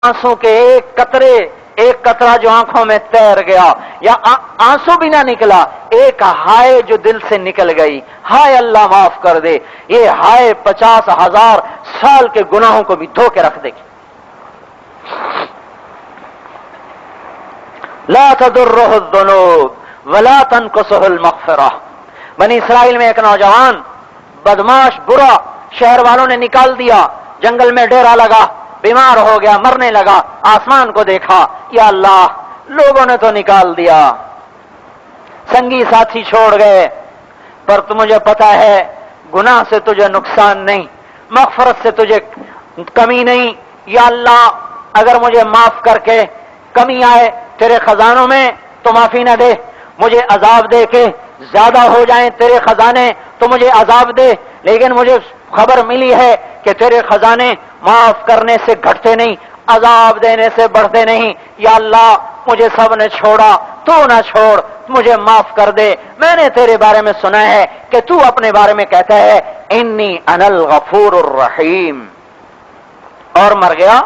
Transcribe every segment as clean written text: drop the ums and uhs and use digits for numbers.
آنسوں کے ایک قطرہ جو آنکھوں میں تیر گیا یا آنسو بھی نہ نکلا، ایک ہائے جو دل سے نکل گئی، ہائے اللہ معاف کر دے، یہ ہائے 50,000 سال کے گناہوں کو بھی دھو کے رکھ دے گی۔ لا تضرہ الذنوب ولا تنقصہ المغفرہ۔ بنی اسرائیل میں ایک نوجوان بدماش برا شہر والوں نے نکال دیا، جنگل میں ڈیرا لگا، بیمار ہو گیا، مرنے لگا، آسمان کو دیکھا، یا اللہ لوگوں نے تو نکال دیا، سنگی ساتھی چھوڑ گئے، پر تو مجھے پتا ہے گناہ سے تجھے نقصان نہیں، مغفرت سے تجھے کمی نہیں، یا اللہ اگر مجھے معاف کر کے کمی آئے تیرے خزانوں میں تو معافی نہ دے، مجھے عذاب دے کے زیادہ ہو جائیں تیرے خزانے تو مجھے عذاب دے، لیکن مجھے خبر ملی ہے کہ تیرے خزانے معاف کرنے سے گھٹتے نہیں، عذاب دینے سے بڑھتے نہیں، یا اللہ مجھے سب نے چھوڑا تو نہ چھوڑ، مجھے معاف کر دے، میں نے تیرے بارے میں سنا ہے کہ تو اپنے بارے میں کہتا ہے انی انا الغفور الرحیم، اور مر گیا۔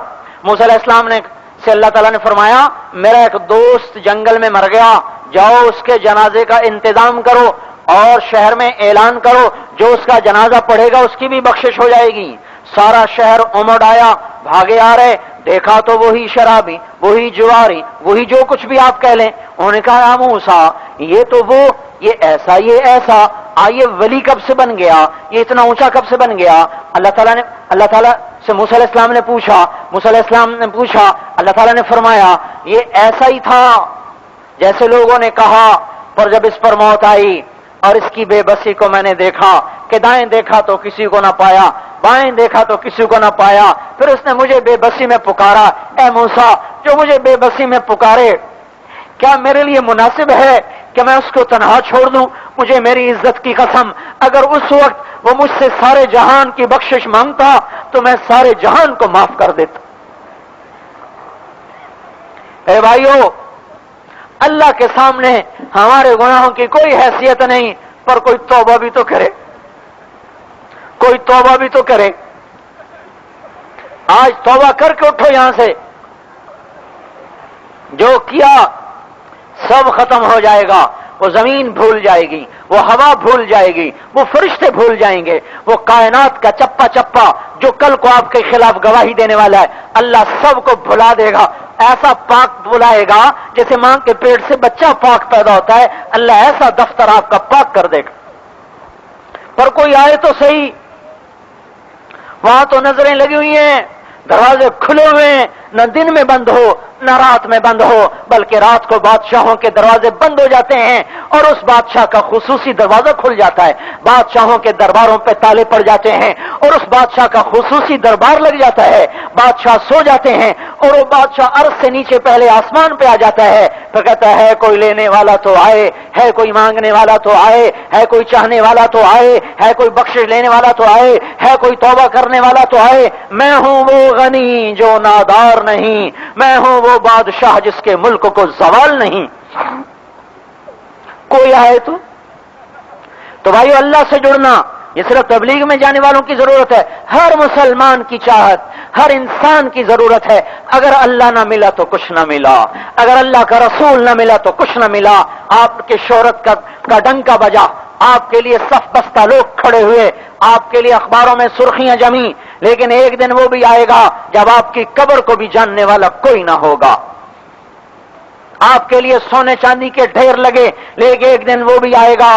موسیٰ علیہ السلام نے سے اللہ تعالیٰ نے فرمایا میرا ایک دوست جنگل میں مر گیا، جاؤ اس کے جنازے کا انتظام کرو اور شہر میں اعلان کرو، جو اس کا جنازہ پڑھے گا اس کی بھی بخشش ہو جائے گی۔ سارا شہر امڑ آیا، بھاگے آ رہے، دیکھا تو وہی شرابی، وہی جواری، وہی جو کچھ بھی آپ کہہ لیں۔ انہوں نے کہا یا موسیٰ یہ تو وہ، یہ ایسا یہ ولی کب سے بن گیا، یہ اتنا اونچا کب سے بن گیا؟ اللہ تعالیٰ سے موسیٰ علیہ السلام نے پوچھا، اللہ تعالیٰ نے فرمایا یہ ایسا ہی تھا جیسے لوگوں نے کہا، پر جب اس پر موت آئی اور اس کی بے بسی کو میں نے دیکھا کہ دائیں دیکھا تو کسی کو نہ پایا، بائیں دیکھا تو کسی کو نہ پایا، پھر اس نے مجھے بے بسی میں پکارا، اے موسیٰ جو مجھے بے بسی میں پکارے کیا میرے لیے مناسب ہے کہ میں اس کو تنہا چھوڑ دوں؟ مجھے میری عزت کی قسم اگر اس وقت وہ مجھ سے سارے جہان کی بخشش مانگتا تو میں سارے جہان کو معاف کر دیتا۔ اے بھائیو، اللہ کے سامنے ہمارے گناہوں کی کوئی حیثیت نہیں، پر کوئی توبہ بھی تو کرے، کوئی توبہ بھی تو کرے۔ آج توبہ کر کے اٹھو یہاں سے، جو کیا سب ختم ہو جائے گا، وہ زمین بھول جائے گی، وہ ہوا بھول جائے گی، وہ فرشتے بھول جائیں گے، وہ کائنات کا چپا چپا جو کل کو آپ کے خلاف گواہی دینے والا ہے، اللہ سب کو بھلا دے گا، ایسا پاک بلائے گا جیسے ماں کے پیٹ سے بچہ پاک پیدا ہوتا ہے، اللہ ایسا دفتر آپ کا پاک کر دے گا۔ پر کوئی آئے تو صحیح، وہاں تو نظریں لگی ہوئی ہیں، دروازے کھلے ہوئے ہیں، نہ دن میں بند ہو نہ رات میں بند ہو، بلکہ رات کو بادشاہوں کے دروازے بند ہو جاتے ہیں اور اس بادشاہ کا خصوصی دروازہ کھل جاتا ہے، بادشاہوں کے درباروں پہ تالے پڑ جاتے ہیں اور اس بادشاہ کا خصوصی دربار لگ جاتا ہے، بادشاہ سو جاتے ہیں اور وہ بادشاہ عرش سے نیچے پہلے آسمان پہ آ جاتا ہے، پھر کہتا ہے کوئی لینے والا تو آئے، ہے کوئی مانگنے والا تو آئے، ہے کوئی چاہنے والا تو آئے، ہے کوئی بخشش لینے والا تو آئے، ہے کوئی توبہ کرنے والا تو آئے، میں ہوں وہ غنی جو نادار نہیں، میں ہوں وہ بادشاہ جس کے ملک کو زوال نہیں۔ کوئی آئے تو بھائیو اللہ سے جڑنا یہ صرف تبلیغ میں جانے والوں کی ضرورت ہے، ہر مسلمان کی چاہت، ہر انسان کی ضرورت ہے۔ اگر اللہ نہ ملا تو کچھ نہ ملا، اگر اللہ کا رسول نہ ملا تو کچھ نہ ملا۔ آپ کے شہرت کا ڈنکا بجا، آپ کے لیے صف بستہ لوگ کھڑے ہوئے، آپ کے لیے اخباروں میں سرخیاں جمی، لیکن ایک دن وہ بھی آئے گا جب آپ کی قبر کو بھی جاننے والا کوئی نہ ہوگا۔ آپ کے لیے سونے چاندی کے ڈھیر لگے، لیکن ایک دن وہ بھی آئے گا،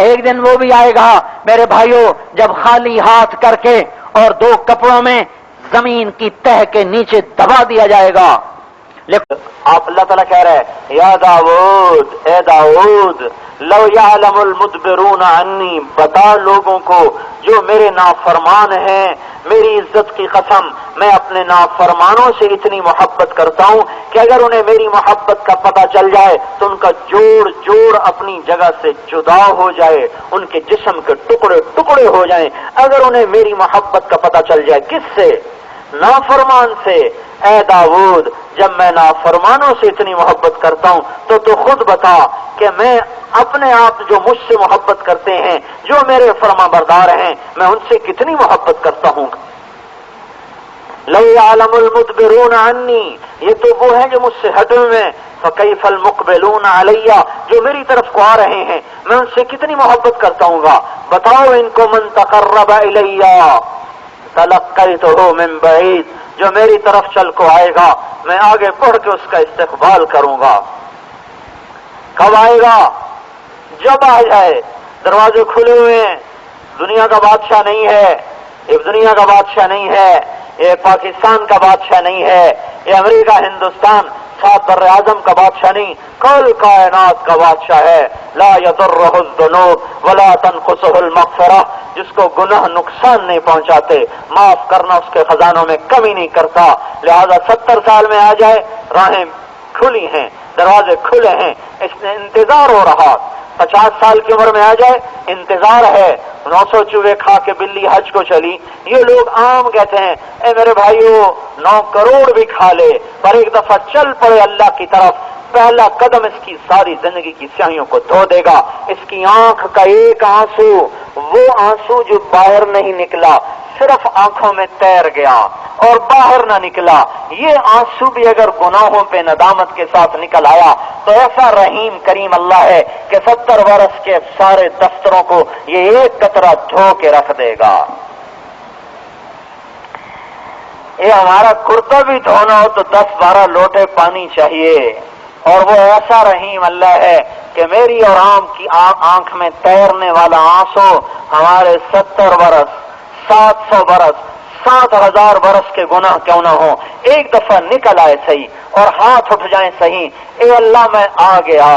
ایک دن وہ بھی آئے گا میرے بھائیوں جب خالی ہاتھ کر کے اور دو کپڑوں میں زمین کی تہ کے نیچے دبا دیا جائے گا۔ لیکن آپ اللہ تعالیٰ کہہ رہے ہیں یا داؤد، اے داؤد لو یعلم المدبرون عنی، بتا لوگوں کو جو میرے نافرمان ہیں، میری عزت کی قسم میں اپنے نافرمانوں سے اتنی محبت کرتا ہوں کہ اگر انہیں میری محبت کا پتہ چل جائے تو ان کا جوڑ جوڑ اپنی جگہ سے جدا ہو جائے، ان کے جسم کے ٹکڑے ٹکڑے ہو جائیں اگر انہیں میری محبت کا پتہ چل جائے۔ کس سے؟ نافرمان سے۔ اے داؤد جب میں نافرمانوں سے اتنی محبت کرتا ہوں تو خود بتا کہ میں اپنے آپ جو مجھ سے محبت کرتے ہیں، جو میرے فرما بردار ہیں، میں ان سے کتنی محبت کرتا ہوں۔ لو يعلم المدبرون عني، یہ تو وہ ہیں جو مجھ سے ہٹے ہوئے ہیں، فكيف المقبلون علي، جو میری طرف کو آ رہے ہیں میں ان سے کتنی محبت کرتا ہوں گا۔ بتاؤ ان کو من تقرب الي تلقيته من بعيد، جو میری طرف چل کو آئے گا میں آگے بڑھ کے اس کا استقبال کروں گا۔ کب آئے گا؟ جب آ جائے، دروازے کھلے ہوئے ہیں، دنیا کا بادشاہ نہیں ہے، یہ دنیا کا بادشاہ نہیں ہے، یہ پاکستان کا بادشاہ نہیں ہے، یہ امریکہ ہندوستان سات بر اعظم کا بادشاہ نہیں، کل کائنات کا بادشاہ ہے۔ لا يضرہ الذنوب ولا تنقصہ المغفرہ، جس کو گناہ نقصان نہیں پہنچاتے، معاف کرنا اس کے خزانوں میں کمی نہیں کرتا۔ لہذا 70 سال میں آ جائے، راہیں کھلی ہیں، دروازے کھلے ہیں، اس نے انتظار ہو رہا۔ 50 سال کی عمر میں آ جائے، انتظار ہے۔ 900 چوہے کھا کے بلی حج کو چلی، یہ لوگ عام کہتے ہیں اے میرے بھائیو 9 کروڑ بھی کھا لے پر ایک دفعہ چل پڑے اللہ کی طرف، پہلا قدم اس کی ساری زندگی کی سیاہیوں کو دھو دے گا۔ اس کی آنکھ کا ایک آنسو، وہ آنسو جو باہر نہیں نکلا، صرف آنکھوں میں تیر گیا اور باہر نہ نکلا، یہ آنسو بھی اگر گناہوں پہ ندامت کے ساتھ نکل آیا تو ایسا رحیم کریم اللہ ہے کہ 70 برس کے سارے دفتروں کو یہ ایک قطرہ دھو کے رکھ دے گا۔ یہ ہمارا کرتا بھی دھونا ہو تو 10-12 لوٹے پانی چاہیے، اور وہ ایسا رحیم اللہ ہے کہ میری اور عام کی آنکھ میں تیرنے والا آنسو ہمارے 70 برس 700 برس 7000 برس کے گناہ کیوں نہ ہوں، ایک دفعہ نکل آئے صحیح اور ہاتھ اٹھ جائیں صحیح، اے اللہ میں آ گیا،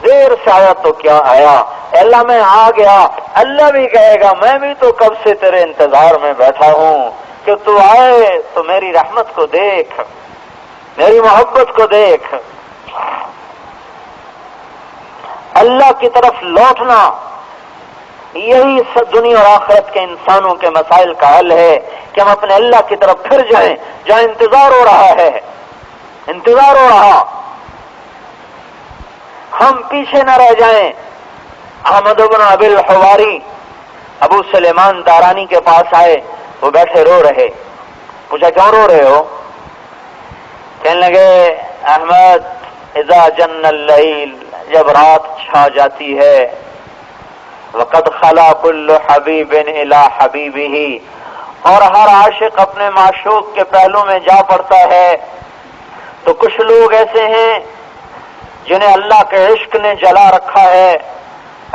دیر سے آیا تو کیا آیا، اے اللہ میں آ گیا۔ اللہ بھی کہے گا میں بھی تو کب سے تیرے انتظار میں بیٹھا ہوں کہ تو آئے، تو میری رحمت کو دیکھ، میری محبت کو دیکھ۔ اللہ کی طرف لوٹنا یہی دنیا اور آخرت کے انسانوں کے مسائل کا حل ہے کہ ہم اپنے اللہ کی طرف پھر جائیں، جہاں انتظار ہو رہا ہے، انتظار ہو رہا، ہم پیچھے نہ رہ جائیں۔ احمد بن ابی الحواری ابو سلیمان دارانی کے پاس آئے، وہ بیٹھے رو رہے، پوچھا کیوں رو رہے ہو؟ کہنے لگے احمد اذا جن اللیل، جب رات چھا جاتی ہے، وقد خلا كل حبیب الی حبیبہ، اور ہر عاشق اپنے معشوق کے پہلو میں جا پڑتا ہے، تو کچھ لوگ ایسے ہیں جنہیں اللہ کے عشق نے جلا رکھا ہے،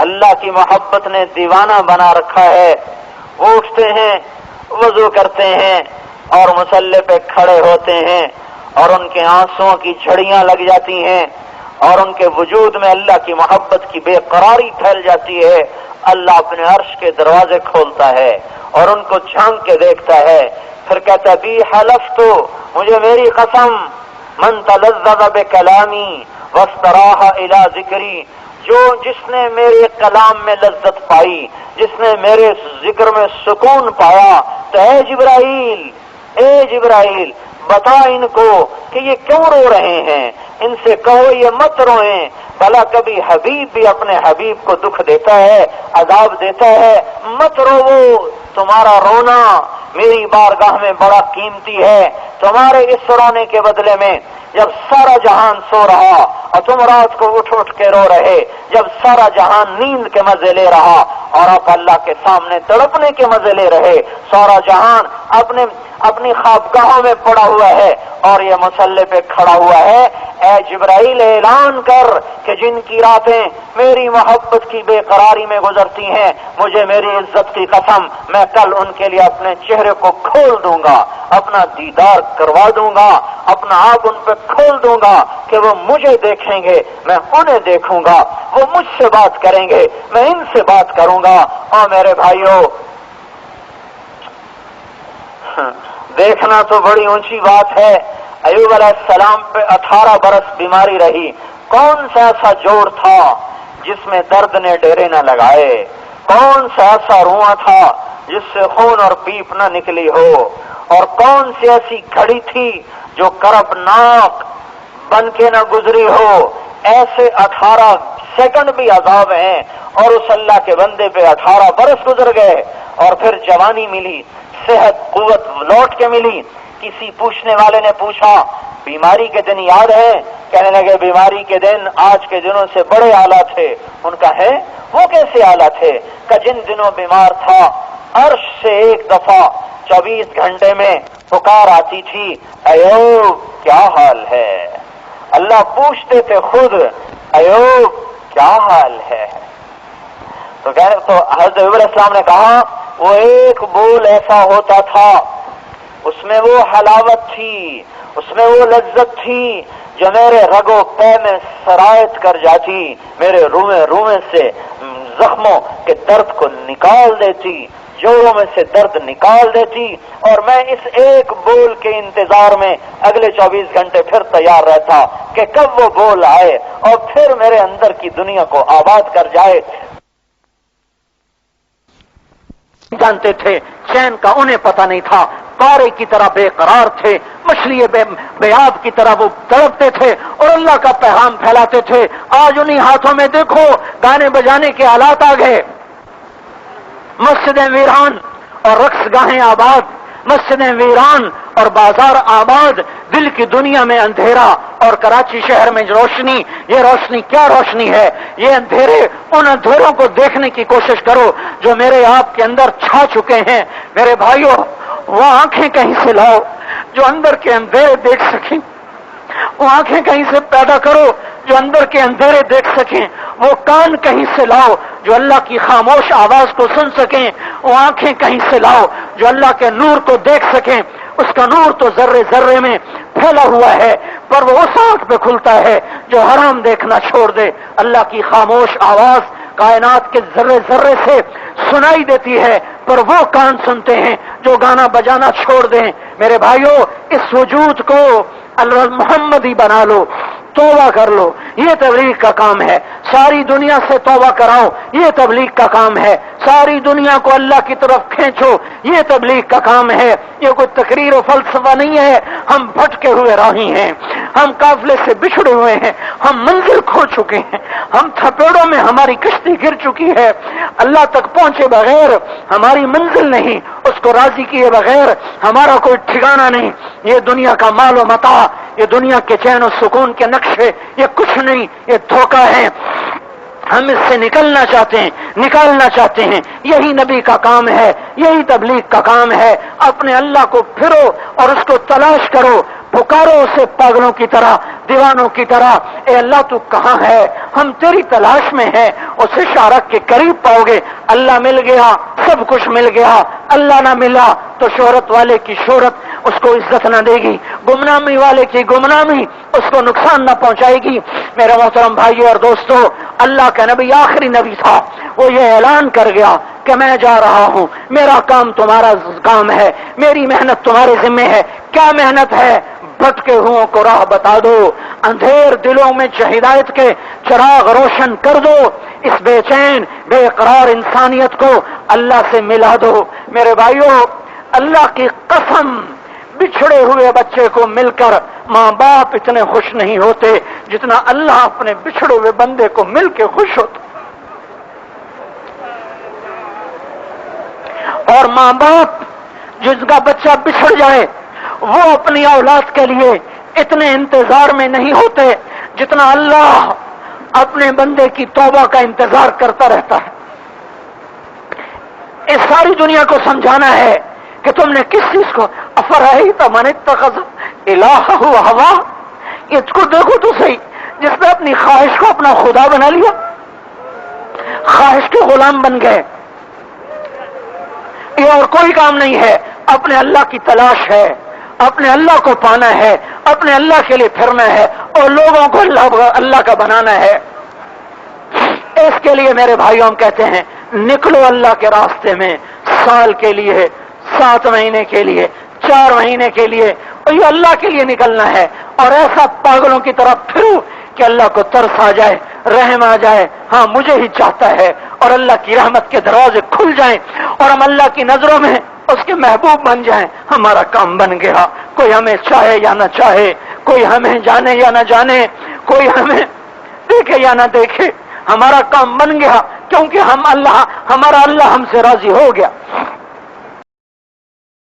اللہ کی محبت نے دیوانہ بنا رکھا ہے، وہ اٹھتے ہیں، وضو کرتے ہیں اور مصلی پہ کھڑے ہوتے ہیں، اور ان کے آنسوؤں کی جھڑیاں لگ جاتی ہیں، اور ان کے وجود میں اللہ کی محبت کی بے قراری پھیل جاتی ہے۔ اللہ اپنے عرش کے دروازے کھولتا ہے اور ان کو جھانک کے دیکھتا ہے، پھر کہتا بی حلفت، مجھے میری قسم، من تلذذ بکلامی واستراح الی ذکری، جس نے میرے کلام میں لذت پائی، جس نے میرے ذکر میں سکون پایا، تو اے جبرائیل بتا ان کو کہ یہ کیوں رو رہے ہیں، ان سے کہو یہ مت روئیں، بھلا کبھی حبیب بھی اپنے حبیب کو دکھ دیتا ہے، عذاب دیتا ہے، مت رو، تمہارا رونا میری بارگاہ میں بڑا قیمتی ہے، تمہارے اس رونے کے بدلے میں جب سارا جہان سو رہا اور تم رات کو اٹھ اٹھ کے رو رہے، جب سارا جہان نیند کے مزے لے رہا اور آپ اللہ کے سامنے تڑپنے کے مزے لے رہے، سارا جہان اپنی خوابگاہوں میں پڑا ہوا ہے اور یہ مصلی پہ کھڑا ہوا ہے، اے جبرائیل اعلان کر کہ جن کی راتیں میری محبت کی بے قراری میں گزرتی ہیں، مجھے میری عزت کی قسم میں کل ان کے لیے اپنے چہرے کو کھول دوں گا، اپنا دیدار کروا دوں گا، اپنا آپ ان پہ کھول دوں گا کہ وہ مجھے دیکھیں گے، میں انہیں دیکھوں گا، وہ مجھ سے بات کریں گے، میں ان سے بات کروں گا۔ اور میرے بھائیوں، دیکھنا تو بڑی اونچی بات ہے، ایوب علیہ السلام پہ 18 برس بیماری رہی، کون سا ایسا جوڑ تھا جس میں درد نے ڈیرے نہ لگائے، کون سا ایسا رواں تھا جس سے خون اور پیپ نہ نکلی ہو، اور کون سی ایسی گھڑی تھی جو کربناک بن کے نہ گزری ہو۔ ایسے 18 سیکنڈ بھی عذاب ہیں، اور اس اللہ کے بندے پہ 18 برس گزر گئے اور پھر جوانی ملی، صحت قوت لوٹ کے ملی. کسی پوچھنے والے نے پوچھا بیماری کے دن یاد ہے؟ کہنے لگے بیماری کے دن آج کے دنوں سے بڑے اعلیٰ تھے. ان کا ہے وہ کیسے اعلیٰ تھے؟ کہ جن دنوں بیمار تھا عرش سے ایک دفعہ 24 گھنٹے میں پکار آتی تھی ایوب کیا حال ہے. اللہ پوچھتے تھے خود ایوب کیا حال ہے. تو حضرت ایوب علیہ السلام نے کہا وہ ایک بول ایسا ہوتا تھا اس میں وہ حلاوت تھی اس میں وہ لذت تھی جو میرے رگ و پے میں سرایت کر جاتی میرے روئیں سے زخموں کے درد کو نکال دیتی جوڑوں میں سے درد نکال دیتی اور میں اس ایک بول کے انتظار میں اگلے 24 گھنٹے پھر تیار رہتا کہ کب وہ بول آئے اور پھر میرے اندر کی دنیا کو آباد کر جائے. جانتے تھے چین کا انہیں پتہ نہیں تھا. پارے کی طرح بے قرار تھے مچھلی بیاب کی طرح وہ تڑپتے تھے اور اللہ کا پیغام پھیلاتے تھے. آج انہی ہاتھوں میں دیکھو گانے بجانے کے آلات آ گئے. مسجدیں ویران اور رقص گاہیں آباد مسجدیں ویران اور بازار آباد دل کی دنیا میں اندھیرا اور کراچی شہر میں روشنی. یہ روشنی کیا روشنی ہے؟ یہ اندھیرے ان اندھیروں کو دیکھنے کی کوشش کرو جو میرے آپ کے اندر چھا چکے ہیں. میرے بھائیوں وہ آنکھیں کہیں سے لاؤ جو اندر کے اندھیرے دیکھ سکیں. وہ آنکھیں کہیں سے پیدا کرو جو اندر کے اندھیرے دیکھ سکیں. وہ کان کہیں سے لاؤ جو اللہ کی خاموش آواز کو سن سکیں. وہ آنکھیں کہیں سے لاؤ جو اللہ کے نور کو دیکھ سکیں. اس کا نور تو ذرے ذرے میں پھیلا ہوا ہے پر وہ اس آنکھ پہ کھلتا ہے جو حرام دیکھنا چھوڑ دے. اللہ کی خاموش آواز کائنات کے ذرے ذرے سے سنائی دیتی ہے پر وہ کان سنتے ہیں جو گانا بجانا چھوڑ دیں. میرے بھائیوں اس وجود کو اللہ محمدی بنا لو توبہ کر لو. یہ تبلیغ کا کام ہے. ساری دنیا سے توبہ کراؤ یہ تبلیغ کا کام ہے. ساری دنیا کو اللہ کی طرف کھینچو یہ تبلیغ کا کام ہے. یہ کوئی تقریر و فلسفہ نہیں ہے. ہم بھٹکے ہوئے راہی ہیں. ہم قافلے سے بچھڑے ہوئے ہیں. ہم منزل کھو چکے ہیں. ہم تھپیڑوں میں ہماری کشتی گر چکی ہے. اللہ تک پہنچے بغیر ہماری منزل نہیں. اس کو راضی کیے بغیر ہمارا کوئی ٹھکانہ نہیں. یہ دنیا کا مال و متاع یہ دنیا کے چین و سکون کے نقشے یہ کچھ نہیں. یہ دھوکہ ہے. ہم اس سے نکلنا چاہتے ہیں. یہی نبی کا کام ہے. یہی تبلیغ کا کام ہے. اپنے اللہ کو پھرو اور اس کو تلاش کرو. پکارو اسے پاگلوں کی طرح دیوانوں کی طرح. اے اللہ تو کہاں ہے؟ ہم تیری تلاش میں ہیں. اسے شارک کے قریب پاؤ گے. اللہ مل گیا سب کچھ مل گیا. اللہ نہ ملا تو شہرت والے کی شہرت اس کو عزت نہ دے گی. گمنامی والے کی گمنامی اس کو نقصان نہ پہنچائے گی. میرے محترم بھائیوں اور دوستوں اللہ کا نبی آخری نبی تھا. وہ یہ اعلان کر گیا کہ میں جا رہا ہوں. میرا کام تمہارا کام ہے. میری محنت تمہارے ذمہ ہے. کیا محنت ہے؟ بھٹکے ہوں کو راہ بتا دو. اندھیر دلوں میں ہدایت کے چراغ روشن کر دو. اس بے چین بے قرار انسانیت کو اللہ سے ملا دو. میرے بھائیوں اللہ کی قسم بچھڑے ہوئے بچے کو مل کر ماں باپ اتنے خوش نہیں ہوتے جتنا اللہ اپنے بچھڑے ہوئے بندے کو مل کے خوش ہوتا. اور ماں باپ جس کا بچہ بچھڑ جائے وہ اپنی اولاد کے لیے اتنے انتظار میں نہیں ہوتے جتنا اللہ اپنے بندے کی توبہ کا انتظار کرتا رہتا ہے. اس ساری دنیا کو سمجھانا ہے کہ تم نے کس چیز کو افرائیت من اتخذ الہہ ہوا. اس کو دیکھو تو صحیح جس نے اپنی خواہش کو اپنا خدا بنا لیا. خواہش کے غلام بن گئے. یہ اور کوئی کام نہیں ہے. اپنے اللہ کی تلاش ہے. اپنے اللہ کو پانا ہے. اپنے اللہ کے لیے پھرنا ہے اور لوگوں کو اللہ کا بنانا ہے. اس کے لیے میرے بھائیوں ہم کہتے ہیں نکلو اللہ کے راستے میں. سال کے لیے 7 مہینے کے لیے 4 مہینے کے لیے اور یہ اللہ کے لیے نکلنا ہے. اور ایسا پاگلوں کی طرف پھرو کہ اللہ کو ترس آ جائے رحم آ جائے. ہاں مجھے ہی چاہتا ہے اور اللہ کی رحمت کے دروازے کھل جائیں اور ہم اللہ کی نظروں میں اس کے محبوب بن جائیں. ہمارا کام بن گیا. کوئی ہمیں چاہے یا نہ چاہے, کوئی ہمیں جانے یا نہ جانے, کوئی ہمیں دیکھے یا نہ دیکھے, ہمارا کام بن گیا کیونکہ ہمارا اللہ ہم سے راضی ہو گیا.